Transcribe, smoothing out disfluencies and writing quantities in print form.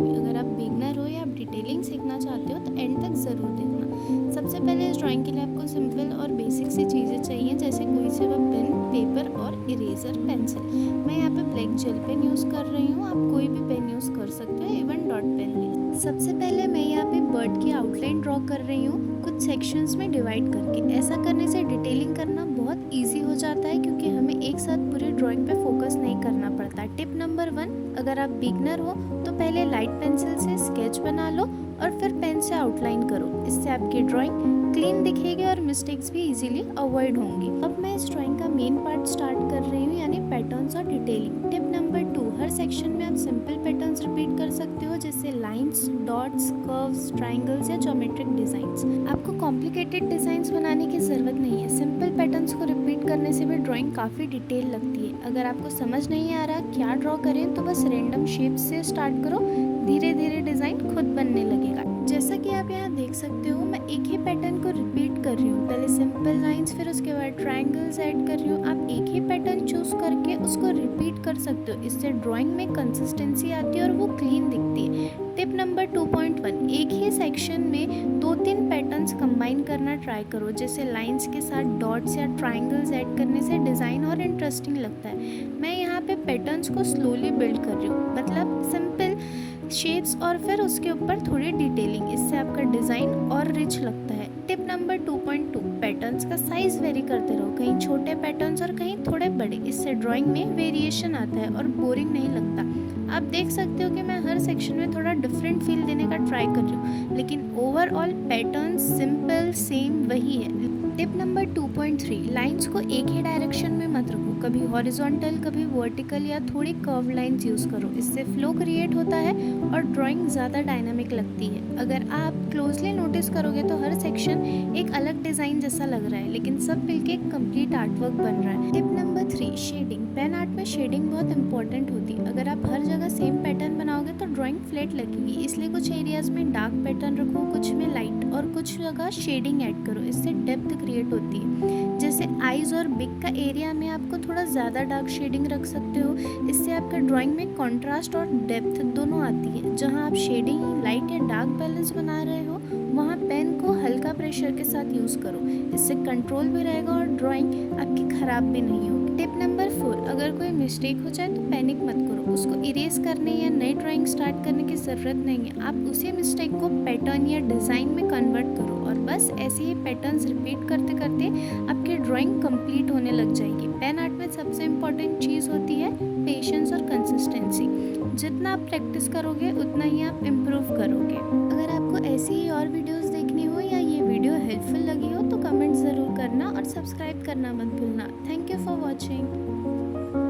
बताऊंगी। अगर आप बिगनर हो या आप डिटेलिंग सीखना चाहते हो तो एंड तक ज़रूर देखना। सबसे पहले इस ड्राइंग के लिए आपको सिंपल और बेसिक सी चीज़ें चाहिए, जैसे कोई से वह पेन, पेपर और इरेजर, पेंसिल। मैं यहाँ पे ब्लैक जेल पेन यूज़ कर रही हूँ, आप कोई भी पेन यूज़ कर सकते हो, इवन डॉट पेन भी। सबसे पहले मैं यहाँ पे बर्ड की आउटलाइन ड्रॉ कर रही हूँ, कुछ सेक्शंस में डिवाइड करके। ऐसा करने से डिटेलिंग करना बहुत ईजी हो जाता है, क्योंकि हमें एक साथ पूरी ड्राइंग पे फोकस नहीं करना पड़ता। टिप नंबर 1, अगर आप बिगनर हो तो पहले लाइट पेंसिल से स्केच बना लो और फिर पेन से आउटलाइन करो। इससे आपकी ड्राइंग क्लीन दिखेगी और मिस्टेक्स भी इजीली अवॉइड होंगी। अब मैं इस ड्राइंग का मेन पार्ट स्टार्ट कर रही हूँ, यानी पैटर्न्स और डिटेलिंग। टिप नंबर 2, हर सेक्शन में आप सिंपल पैटर्न्स रिपीट कर सकते हो, जैसे लाइंस, डॉट्स, कर्व्स, ट्राइंगल्स या ज्योमेट्रिक डिजाइंस। आपको कॉम्प्लिकेटेड डिजाइंस बनाने की जरूरत नहीं है, सिंपल पैटर्न्स को रिपीट करने से भी ड्राइंग काफ़ी डिटेल लगती है। अगर आपको समझ नहीं आ रहा क्या ड्रॉ करें तो बस रैंडम शेप्स से स्टार्ट करो, धीरे धीरे डिज़ाइन खुद बनने लगेगा। जैसा कि आप यहाँ देख सकते हो, मैं एक ही पैटर्न को रिपीट कर रही हूँ। पहले सिंपल लाइंस, फिर उसके बाद ट्रायंगल्स ऐड कर रही हूँ। आप एक ही पैटर्न चूज करके उसको रिपीट कर सकते हो, इससे ड्राइंग में कंसिस्टेंसी आती है और वो क्लीन दिखती है। टिप नंबर 2.1, एक ही सेक्शन में 2-3 पैटर्न्स कंबाइन करना ट्राई करो, जैसे लाइंस के साथ डॉट्स या ट्रायंगल्स ऐड करने से डिज़ाइन और इंटरेस्टिंग लगता है। मैं यहाँ पे पैटर्न्स को स्लोली बिल्ड कर रही हूँ, मतलब सिंपल शेप्स और फिर उसके ऊपर थोड़ी डिटेलिंग, इससे आपका डिज़ाइन और रिच लगता है। टिप नंबर 2.2, पैटर्न्स का साइज वेरी करते रहो, कहीं छोटे पैटर्न्स और कहीं थोड़े बड़े, इससे ड्राइंग में वेरिएशन आता है और बोरिंग नहीं लगता। आप देख सकते हो कि मैं हर सेक्शन में थोड़ा डिफरेंट फील देने का ट्राई कर रही हूँ, लेकिन ओवरऑल पैटर्न सिंपल सेम वही है। टिप नंबर 2.3, लाइंस को एक ही डायरेक्शन में मत रखो, कभी हॉरिजॉन्टल कभी वर्टिकल या थोड़ी कर्व लाइंस यूज़ करो, इससे फ्लो क्रिएट होता है और ड्राइंग ज़्यादा डायनामिक लगती है। अगर आप क्लोजली नोटिस करोगे तो हर सेक्शन एक अलग डिज़ाइन जैसा लग रहा है, लेकिन सब मिलके एक कंप्लीट आर्टवर्क बन रहा है। Tip number 3, shading. Pen art में शेडिंग बहुत इंपॉर्टेंट होती है। अगर आप हर जगह सेम पैटर्न बनाओगे तो ड्राइंग फ्लैट लगेगी, इसलिए कुछ एरियाज में डार्क पैटर्न रखो, कुछ में लाइट और कुछ जगह शेडिंग ऐड करो, इससे डेप्थ क्रिएट होती है। जैसे आईज और बिग का एरिया में आपको थोड़ा ज़्यादा डार्क शेडिंग रख सकते हो, इससे आपका ड्राइंग में कॉन्ट्रास्ट और डेप्थ दोनों आती है। जहाँ आप शेडिंग, लाइट या डार्क बैलेंस बना रहे हो, वहाँ पेन को हल्का प्रेशर के साथ यूज़ करो, इससे कंट्रोल भी रहेगा और ड्राइंग आपकी ख़राब भी नहीं होगी। टिप नंबर 4, अगर कोई मिस्टेक हो जाए तो पैनिक मत करो, उसको इरेज करने या नई ड्राइंग स्टार्ट करने की ज़रूरत नहीं है। आप उसी मिस्टेक को पैटर्न या डिज़ाइन में कन्वर्ट करो और बस ऐसे ही पैटर्न्स रिपीट करते करते आपकी ड्राइंग कंप्लीट होने लग जाएगी। पेन आर्ट में सबसे इम्पॉर्टेंट चीज़ होती है पेशेंस और कंसिस्टेंसी। जितना आप प्रैक्टिस करोगे उतना ही आप इम्प्रूव करोगे। अगर आपको ऐसी ही और वीडियोस देखनी हो या ये वीडियो हेल्पफुल लगी हो तो कमेंट ज़रूर करना और सब्सक्राइब करना मत भूलना। Thank you for watching.